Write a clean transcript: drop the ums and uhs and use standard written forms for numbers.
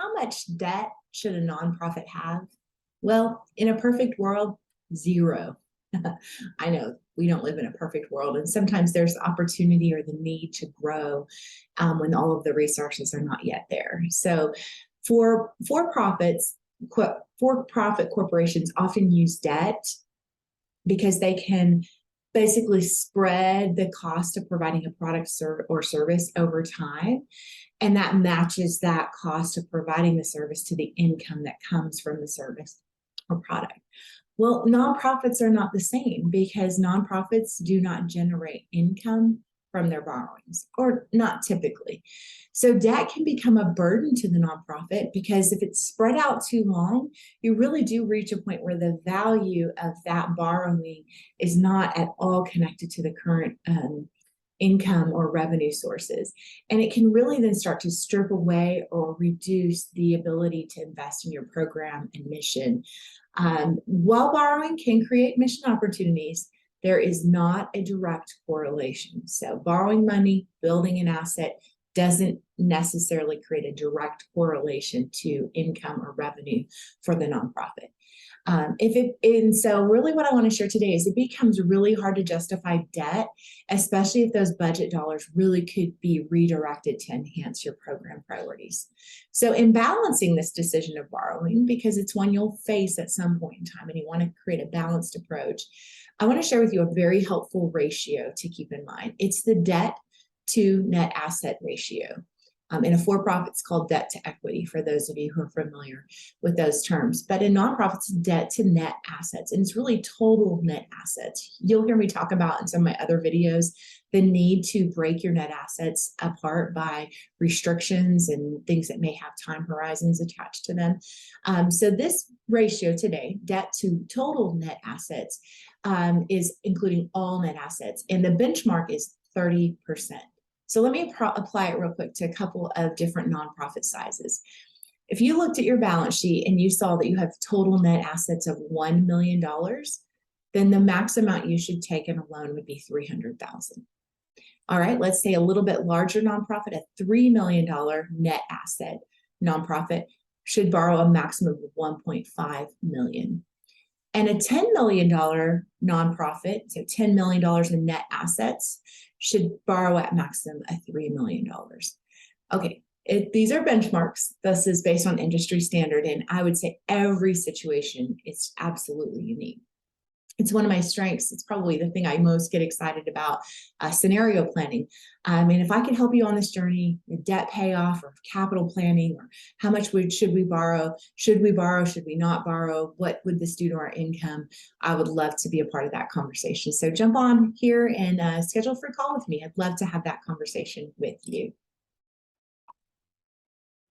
How much debt should a nonprofit have? Well, in a perfect world, zero. I know we don't live in a perfect world, and sometimes there's opportunity or the need to grow when all of the resources are not yet there. So, for-profits, for-profit corporations often use debt because they can basically spread the cost of providing a product or service over time. And that matches that cost of providing the service to the income that comes from the service or product. Well, nonprofits are not the same because nonprofits do not generate income from their borrowings, or not typically. So debt can become a burden to the nonprofit because if it's spread out too long, you really do reach a point where the value of that borrowing is not at all connected to the current income or revenue sources. And it can really then start to strip away or reduce the ability to invest in your program and mission. While borrowing can create mission opportunities, there is not a direct correlation. So borrowing money, building an asset doesn't necessarily create a direct correlation to income or revenue for the nonprofit. And so really what I want to share today is it becomes really hard to justify debt, especially if those budget dollars really could be redirected to enhance your program priorities. So in balancing this decision of borrowing, because it's one you'll face at some point in time and you want to create a balanced approach, I want to share with you a very helpful ratio to keep in mind. It's the debt to net asset ratio. In a for-profit, it's called debt to equity, for those of you who are familiar with those terms. But in nonprofits, debt to net assets, and it's really total net assets. You'll hear me talk about in some of my other videos the need to break your net assets apart by restrictions and things that may have time horizons attached to them. So this ratio today, debt to total net assets, is including all net assets, and the benchmark is 30%. So let me apply it real quick to a couple of different nonprofit sizes. If you looked at your balance sheet and you saw that you have total net assets of $1 million, then the max amount you should take in a loan would be $300,000. All right, let's say a little bit larger nonprofit, a $3 million net asset nonprofit should borrow a maximum of $1.5 million. And a $10 million nonprofit, so $10 million in net assets, should borrow at maximum a $3 million. Okay, these are benchmarks. This is based on industry standard, and I would say every situation is absolutely unique. It's one of my strengths. It's probably the thing I most get excited about, scenario planning. And if I can help you on this journey, debt payoff or capital planning, or how much should we borrow? Should we borrow? Should we not borrow? What would this do to our income? I would love to be a part of that conversation. So jump on here and schedule for a call with me. I'd love to have that conversation with you.